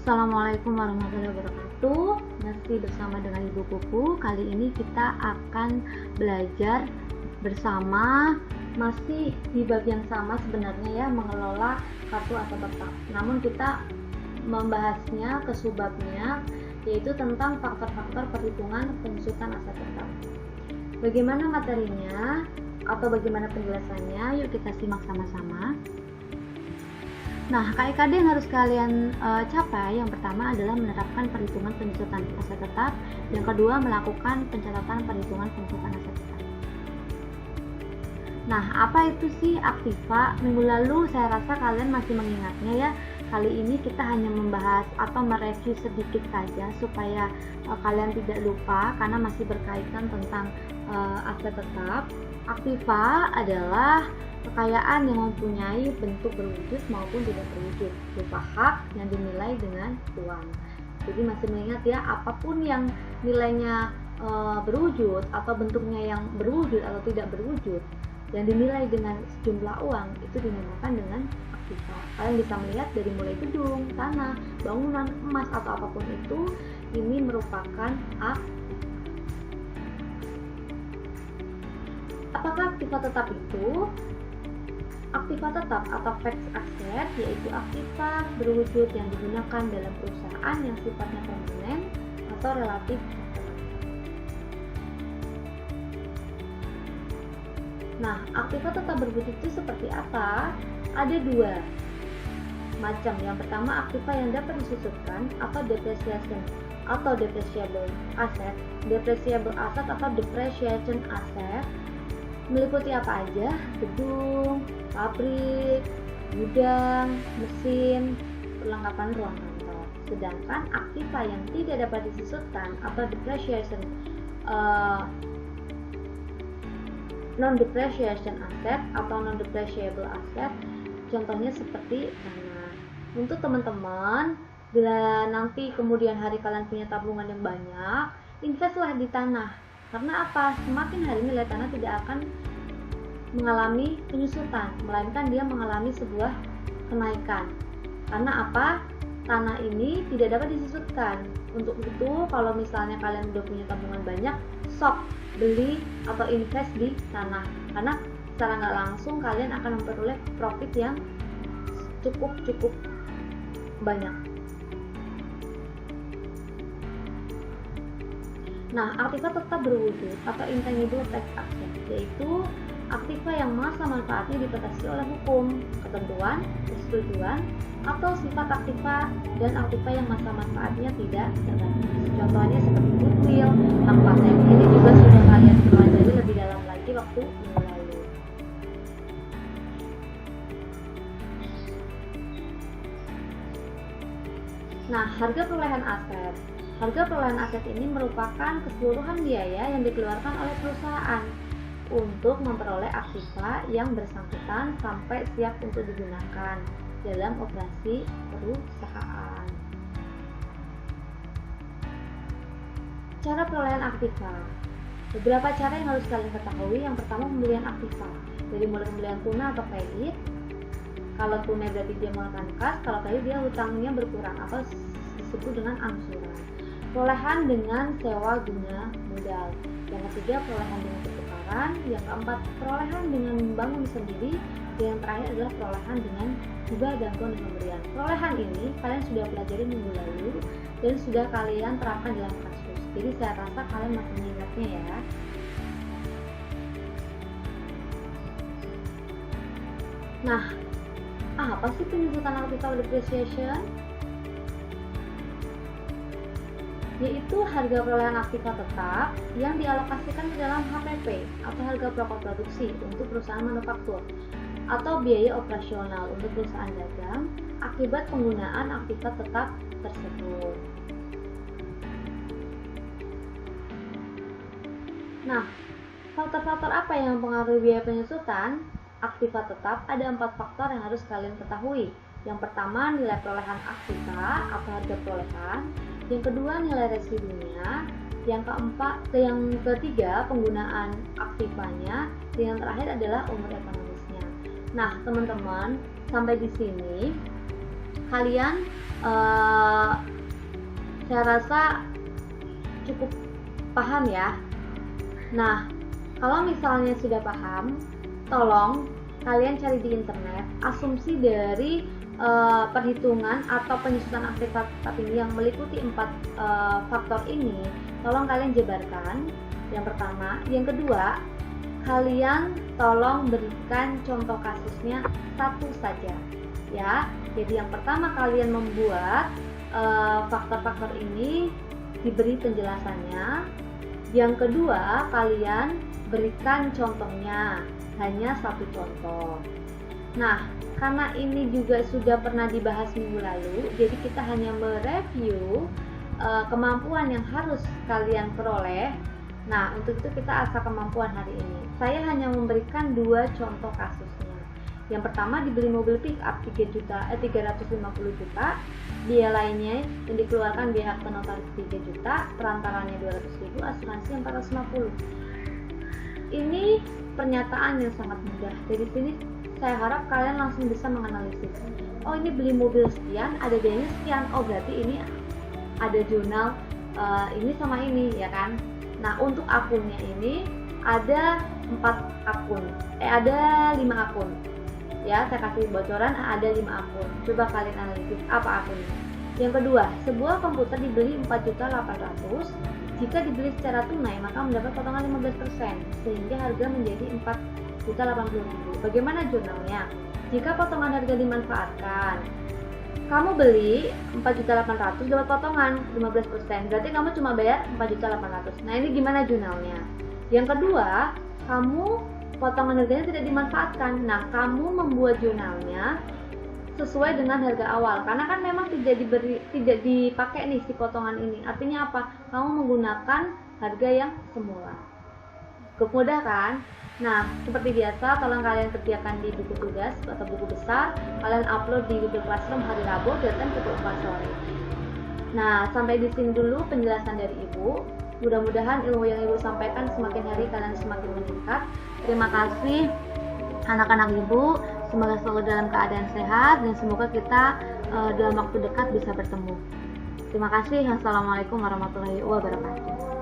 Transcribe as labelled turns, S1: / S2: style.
S1: Assalamualaikum warahmatullahi wabarakatuh. Masih bersama dengan Ibu Pupu. Kali ini kita akan belajar bersama, masih di bab yang sama sebenarnya ya, mengelola kartu aset tetap. Namun kita membahasnya ke subbabnya, yaitu tentang faktor-faktor perhitungan penyusutan aset tetap. Bagaimana materinya atau bagaimana penjelasannya? Yuk kita simak sama-sama. Nah, KIKD yang harus kalian capai, yang pertama adalah menerapkan perhitungan penyusutan aset tetap, yang kedua melakukan pencatatan perhitungan penyusutan aset tetap. Nah, apa itu sih aktiva? Minggu lalu saya rasa kalian masih mengingatnya ya. Kali ini kita hanya membahas atau mereview sedikit saja supaya kalian tidak lupa, karena masih berkaitan tentang aset tetap. Aktiva adalah kekayaan yang mempunyai bentuk berwujud maupun tidak berwujud, berupa hak yang dinilai dengan uang. Jadi masih mengingat ya, apapun yang nilainya berwujud atau bentuknya yang berwujud atau tidak berwujud yang dinilai dengan sejumlah uang, itu dinamakan dengan aktiva. Kalian bisa melihat dari mulai gedung, tanah, bangunan, emas atau apapun itu, ini merupakan aktiva. Apakah aktiva tetap itu? Aktiva tetap atau fixed asset yaitu aktiva berwujud yang digunakan dalam perusahaan yang sifatnya permanen atau relatif. Nah, aktiva tetap berwujud itu seperti apa? Ada dua macam. Yang pertama, aktiva yang dapat disusutkan atau depreciation atau depreciable asset. Depreciable asset atau depreciation asset meliputi apa aja? Gedung, pabrik, gudang, mesin, perlengkapan ruang kantor. Sedangkan aktiva yang tidak dapat disusutkan atau depreciation non-depreciation asset atau non-depreciable asset, contohnya seperti tanah. Untuk teman-teman, bila nanti kemudian hari kalian punya tabungan yang banyak, investlah di tanah. Karena apa? Semakin hari nilai tanah tidak akan mengalami penyusutan, melainkan dia mengalami sebuah kenaikan. Karena apa? Tanah ini tidak dapat disusutkan. Untuk itu, kalau misalnya kalian udah punya tabungan banyak, sok beli atau invest di tanah. Karena secara nggak langsung kalian akan memperoleh profit yang cukup banyak. Nah, aktiva tetap berwujud atau intangible fixed asset, yaitu aktiva yang masa manfaatnya dibatasi oleh hukum, ketentuan, persetujuan, atau sifat aktiva dan aktiva yang masa manfaatnya tidak terbatas. Contohnya seperti goodwill, hak paten. Ini juga sudah kalian pelajari lebih dalam lagi waktu minggu lalu. Nah, harga perolehan aset. Harga perolehan aset ini merupakan keseluruhan biaya yang dikeluarkan oleh perusahaan untuk memperoleh aktiva yang bersangkutan sampai siap untuk digunakan dalam operasi perusahaan. Cara perolehan aktiva. Beberapa cara yang harus kalian ketahui. Yang pertama, pembelian aktiva. Dari mulai pembelian tunai atau kredit. Kalau tunai berarti dia menggunakan kas, kalau kredit dia hutangnya berkurang atau disebut dengan angsuran. Perolehan dengan sewa guna modal. Yang ketiga, perolehan dengan pertukaran. Yang keempat, perolehan dengan membangun sendiri. Yang terakhir adalah perolehan dengan hibah, bantuan, dan pemberian. Perolehan ini kalian sudah pelajari minggu lalu dan sudah kalian terapkan dalam kasus. Jadi saya rasa kalian masih mengingatnya ya. Nah, apa sih penyusutan aktiva depreciation? Yaitu harga perolehan aktiva tetap yang dialokasikan ke dalam HPP atau harga pokok produksi untuk perusahaan manufaktur atau biaya operasional untuk perusahaan dagang akibat penggunaan aktiva tetap tersebut. Nah, faktor-faktor apa yang mempengaruhi biaya penyusutan aktiva tetap? Ada 4 faktor yang harus kalian ketahui. Yang pertama, nilai perolehan aktiva atau harga perolehan. Yang kedua, nilai residunya. Yang ketiga, penggunaan aktivanya. Yang terakhir adalah umur ekonomisnya. Nah, teman-teman, sampai di sini kalian saya rasa cukup paham ya. Nah, kalau misalnya sudah paham, tolong kalian cari di internet asumsi dari perhitungan atau penyusunan aktivitas ini yang meliputi 4 faktor ini. Tolong kalian jabarkan yang pertama. Yang kedua, kalian tolong berikan contoh kasusnya satu saja ya. Jadi yang pertama, kalian membuat faktor-faktor ini, diberi penjelasannya. Yang kedua, kalian berikan contohnya, hanya satu contoh. Nah, karena ini juga sudah pernah dibahas minggu lalu, jadi kita hanya mereview kemampuan yang harus kalian peroleh. Nah, untuk itu kita asah kemampuan hari ini. Saya hanya memberikan 2 contoh kasusnya. Yang pertama, dibeli mobil pick up 350 juta, biaya lainnya yang dikeluarkan biaya akte notaris 3 juta, perantaranya 200.000, asuransi 450. Ini pernyataan yang sangat mudah. Dari sini saya harap kalian langsung bisa menganalisis. Oh, ini beli mobil sekian, ada biayanya sekian. Oh, berarti ini ada jurnal ini sama ini, ya kan? Nah, untuk akunnya ini ada 5 akun. Ya, saya kasih bocoran, ada 5 akun. Coba kalian analisis apa akunnya. Yang kedua, sebuah komputer dibeli 4.800.000. Jika dibeli secara tunai, maka mendapat potongan 15%, sehingga harga menjadi 4.080.000. Bagaimana jurnalnya? Jika potongan harga dimanfaatkan, kamu beli 4.800.000 dapat potongan 15%, berarti kamu cuma bayar 4.800.000. Nah, ini gimana jurnalnya? Yang kedua, kamu potongan harganya tidak dimanfaatkan. Nah, kamu membuat jurnalnya sesuai dengan harga awal, karena kan memang tidak dipakai nih si potongan ini. Artinya apa? Kamu menggunakan harga yang semula. Cukup mudah kan? Nah, seperti biasa, tolong kalian kerjakan di buku tugas atau buku besar. Kalian upload di Google Classroom hari Rabu, deadline pukul 4 sore. Nah, sampai di sini dulu penjelasan dari Ibu. Mudah-mudahan ilmu yang Ibu sampaikan semakin hari kalian semakin meningkat. Terima kasih anak-anak Ibu. Semoga selalu dalam keadaan sehat dan semoga kita dalam waktu dekat bisa bertemu. Terima kasih. Assalamualaikum warahmatullahi wabarakatuh.